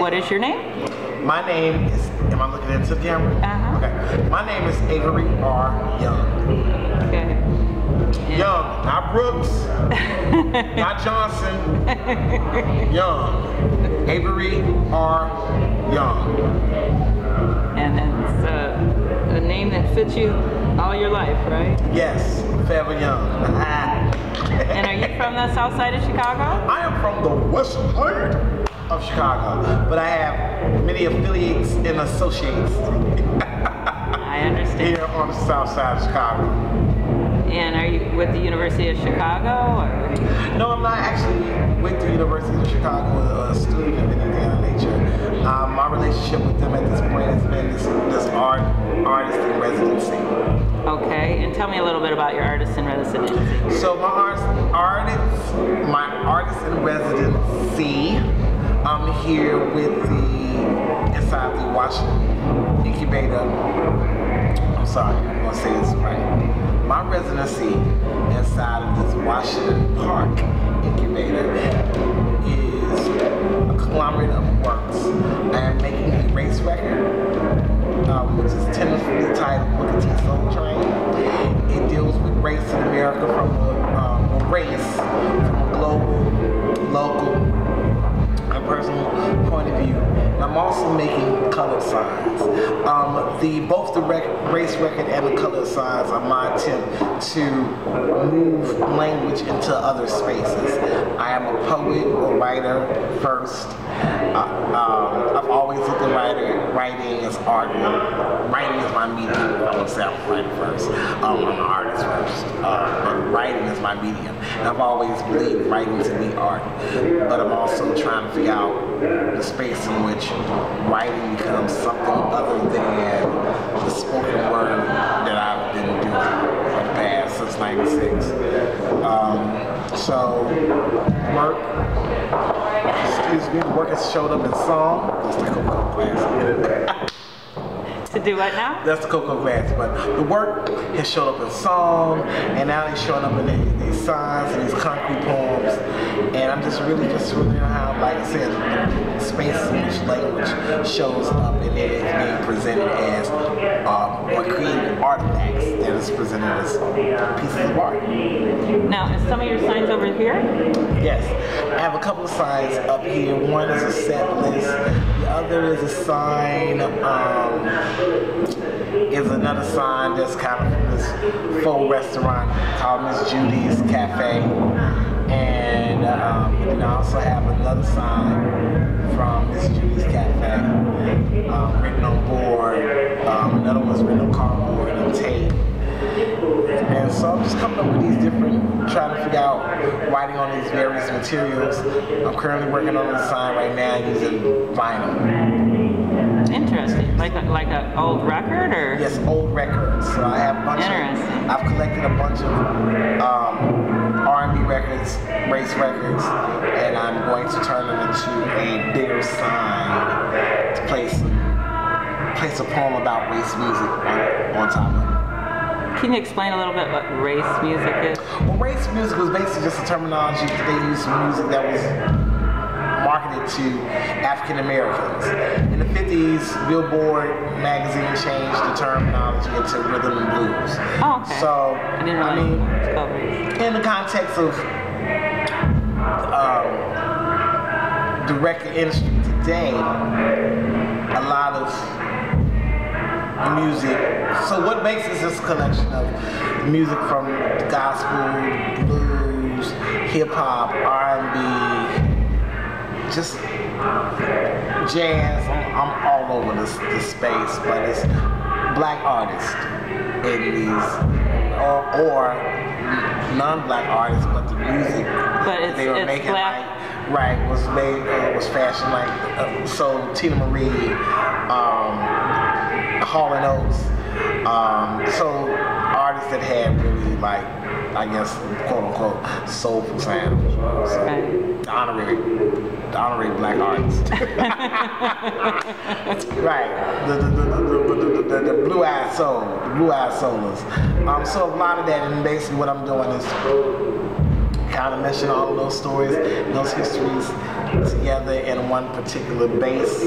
what is your name? My name is, am I looking into the camera? Okay. My name is Avery R. Young. Okay. Young, not Brooks, not Johnson. Young. Avery R. Young. And it's a name that fits you all your life, right? Yes, forever young. And are you from the south side of Chicago? I am from the west side of Chicago, but I have many affiliates and associates. I understand. Here on the south side of Chicago. And are you with the University of Chicago, or? No, I'm not actually with the University of Chicago, a student of anything of that nature. My relationship with them at this point has been this artist in residency. Okay, and tell me a little bit about your artist in residency. So my artist in residency, I'm here with inside the Washington incubator. I'm sorry, I'm gonna say this right. My residency inside of this Washington Park incubator is a conglomerate of works. I am making a race record, which is tentatively titled Booker T Soul Train. It deals with race in America from a global, local, and personal point of view. And I'm also making colored signs. Both the race record and the colored signs are my attempt to move language into other spaces. I am a poet, a writer first. I've always looked at writing as art. Writing is my medium. I won't say I'm a writer first. I'm an artist first. But writing is my medium. And I've always believed writing to be art. But I'm also trying to figure out the space in which writing becomes something other than the spoken word that I've been doing for the past since '96. So work has showed up in song. That's the cocoa glass. To do what now? That's the cocoa glass, but the work has showed up in song, and now it's showing up in these signs and these concrete poems. And I'm just really how, like I said, the space in which language shows up and it is being presented as or creating artifacts that is presented as pieces of art. Now, is some of your signs over here? Yes, I have a couple of signs up here. One is a set list. The other is a sign. Is another sign that's kind of from this faux restaurant called MzJazzHope Cafe, and then I also have another sign from MzJazzHope Cafe written on board. Another one's written on cardboard and tape. And so I'm just coming up with these different, trying to figure out writing on these various materials. I'm currently working on a sign right now using vinyl. Interesting. Like an old record, or? Yes, old records. So I have a bunch of, I've collected a bunch of R&B records, race records, and I'm going to turn them into a bigger sign to place a poem about race music on top of it. Can you explain a little bit what race music is? Well, race music was basically just a terminology that they used for music that was marketed to African Americans. In the 50s, Billboard magazine changed the terminology into rhythm and blues. Oh, okay. So, I mean, in the context of the record industry today, a lot of music. So what makes this collection of music from gospel, blues, hip hop, R&B, just jazz. I'm all over this space, but it's black artists in these, or non-black artists, but the music they were making was fashion like so Tina Marie, Hall and Oates, so artists that had really like, I guess, quote unquote soulful sound. So, the honorary black artist. Right. The blue-eyed soul, the blue-eyed soulers. So a lot of that, and basically what I'm doing is kind of meshing all of those stories, those histories together in one particular base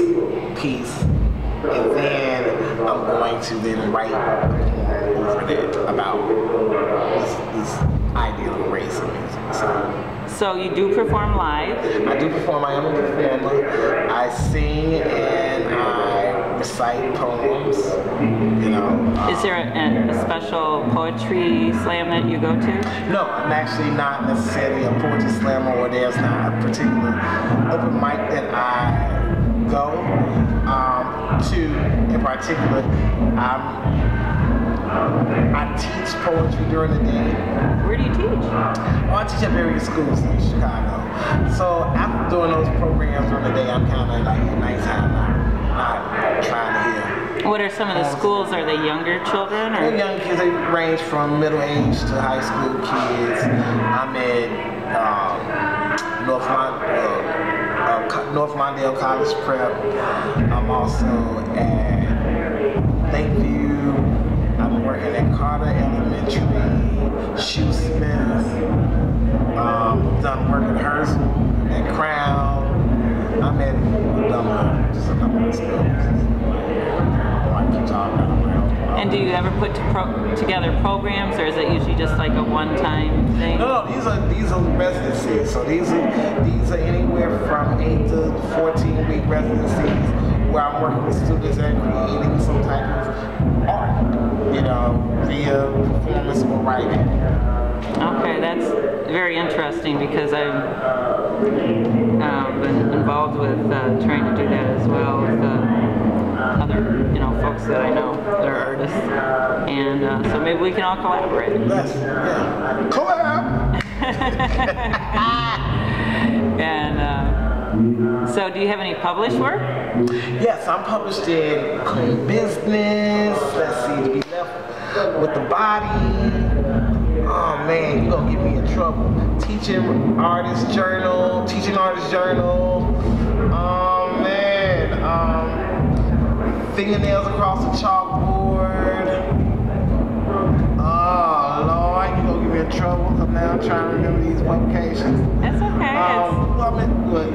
piece. And then I'm going to then write over that about this ideal of race and music. So you do perform live? I do perform. I am a performer. I sing and I recite poems. You know. Is there a special poetry slam that you go to? No, I'm actually not necessarily a poetry slammer, or there's not a particular open mic that I go to in particular. I teach poetry during the day. Where do you teach? Oh, I teach at various schools in Chicago. So after doing those programs during the day, I'm kind of like at nighttime, not trying to hear. What are some of the schools? Are they younger children? Or? They're young kids. They range from middle age to high school kids. I'm at North Mondale College Prep. I'm also at Lakeview. I'm working at Carter Elementary, Shoesmith. Done work at Herzl, at Crown. I'm at just a number of schools. I keep talking about my own. And do you ever put together programs, or is it usually just like a one-time thing? No, these are residencies. So these are anywhere from 8 to 14-week residencies where I'm working with students and creating some type of art, you know, via performance or writing. Okay, that's very interesting because I've been involved with trying to do that as well with other, folks that I know that are artists, and so maybe we can all collaborate. Yes, yeah, collab. And so, do you have any published work? Yes, I'm published in Clean Business. Let's see, To Be Left with the Body. Oh man, you're gonna get me in trouble. Teaching Artist Journal. Oh man, Fingernails Across the Chalkboard. Oh Lord, you're gonna get me in trouble because now I'm trying to remember these publications. That's okay.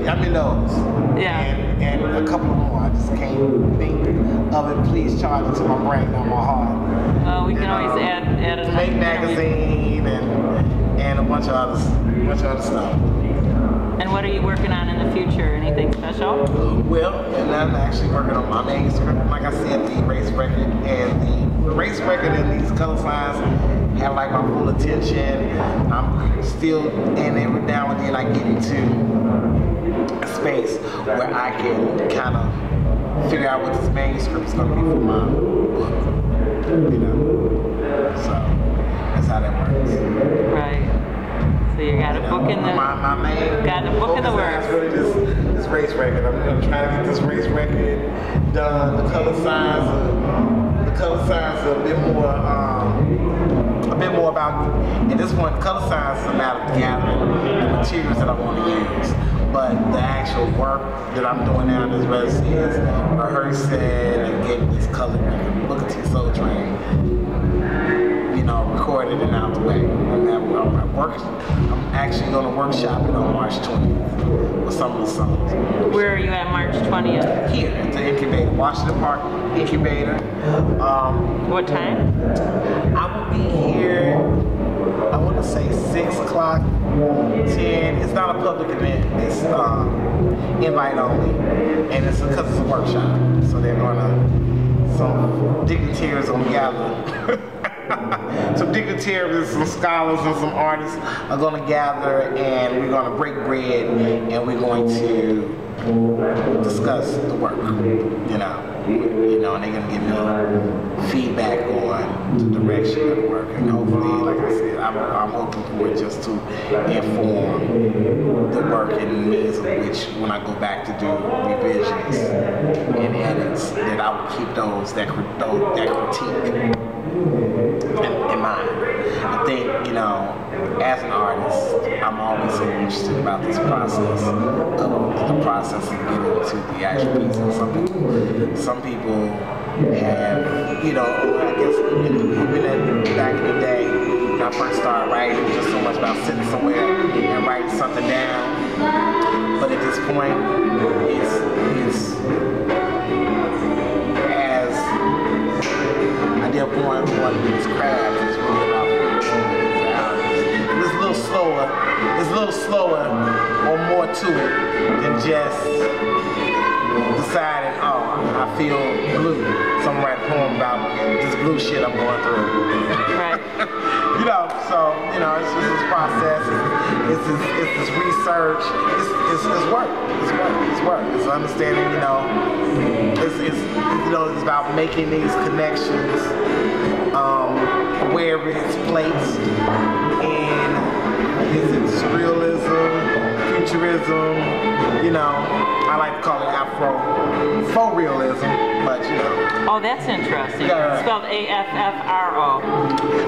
I'm in those. Yeah. And a couple more. I just can't think of it. Please charge it to my brain, not my heart. We can always add a Make Magazine and a bunch of other stuff. And what are you working on in the future? Anything special? Well, and I'm actually working on my manuscript. Like I said, the race record and these color signs have like my full attention. I'm still, and every now and then I get into a space where I can kind of figure out what this manuscript is going to be for my book. You know, so that's how that works. Right. So you got a book in the works. Really this race record. I'm trying to get this race record done. The color signs are a bit more about. At this point, color signs is a matter of gathering the materials that I want to use. But the actual work that I'm doing now in this residency is rehearsing and getting this color record, Booker T Soul Train, recorded and out the way. I'm actually going to workshop it on March 20th with some of the songs. Where are you at March 20th? Here at the Incubator, Washington Park Incubator. What time? I will be here, I want to say 6 o'clock, 10. It's not a public event. It's invite only. And it's because it's a workshop. So they're going to, some dignitaries on the gather. Some dignitaries, some scholars, and some artists are going to gather, and we're going to break bread, and we're going to discuss the work, and they're going to give me feedback on the direction of the work, and hopefully, like I said, I'm hoping for it just to inform the work in the means of which, when I go back to do revisions and edits, that I will keep that critique in mind. I think, as an artist, I'm always so interested about this process of getting to the actual piece. And some people have, I guess even back in the day, I I first started writing, it was just so much about sitting somewhere and writing something down. But at this point, it's as I did more and more of these crafts, it's really about it's a little slower or more to it than just deciding, oh, I feel blue, so I'm writing a poem about this blue shit I'm going through. Right. You know, so, you know, it's just this process, it's this research, it's work, it's work, it's understanding, you know, it's about making these connections, where it's placed, and is it surrealism, futurism, you know, I like to call it Afro-realism, but you know. Oh, that's interesting. Yeah. Spelled A-F-F-R-O.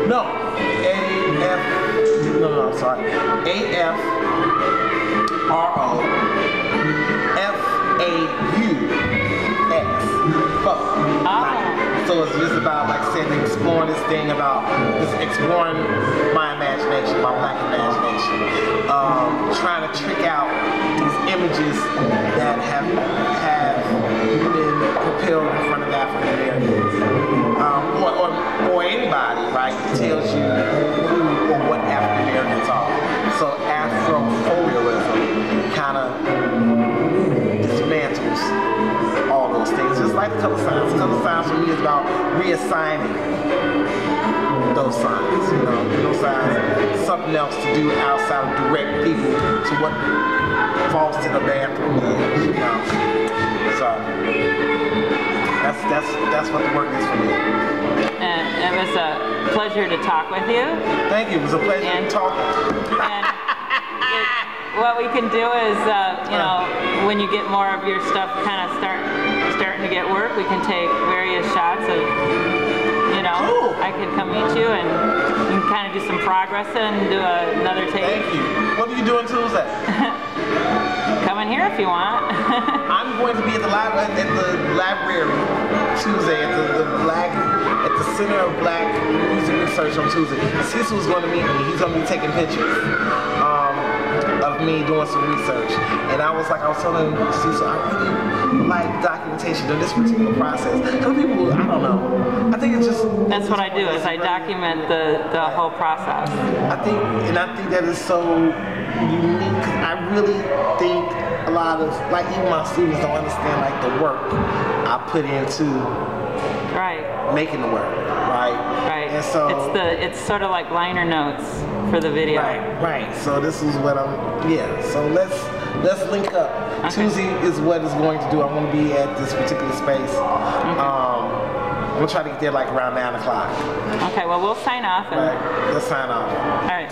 No, I'm sorry. A-F-R-O-F-A-U-X. Fuck. So it's just about, like I said, exploring this thing about just exploring my imagination, my black imagination. Trying to trick out these images that have been propelled in front of African Americans. Or anybody, right, that tells you who or what African Americans are. So Afro-realism kind of dismantles all those things. Just like the color signs. Color signs for me is about reassigning those signs, you know, those signs, something else to do outside of direct people to what falls to the bathroom is, you know. So that's what the work is for me. And it was a pleasure to talk with you. Thank you. It was a pleasure to talk. And what we can do is, you know, when you get more of your stuff kind of starting to get work, we can take various shots of, you know, cool. I could come meet you and you can kind of do some progress and do another take. Thank you. What are you doing Tuesday? Come in here if you want. I'm going to be at the library Tuesday at the Center of Black Music Research on Tuesday. Cecil's going to meet me. He's going to be taking pictures of me doing some research. And I was telling Cecil, I really like documentation of this particular process. Because people, I don't know. I think it's just... That's what I do, is I document the whole process. I think that is so unique, because I really think a lot of, like, even my students don't understand, like, the work I put into making the work, right? Right. And so it's sort of like liner notes for the video. Right. So this is what so let's link up. Okay. Tuesday is what it's going to do. I'm going to be at this particular space. Okay. I'm going to try to get there like around 9 o'clock. Okay, well, we'll sign off. Right. Let's sign off. All right.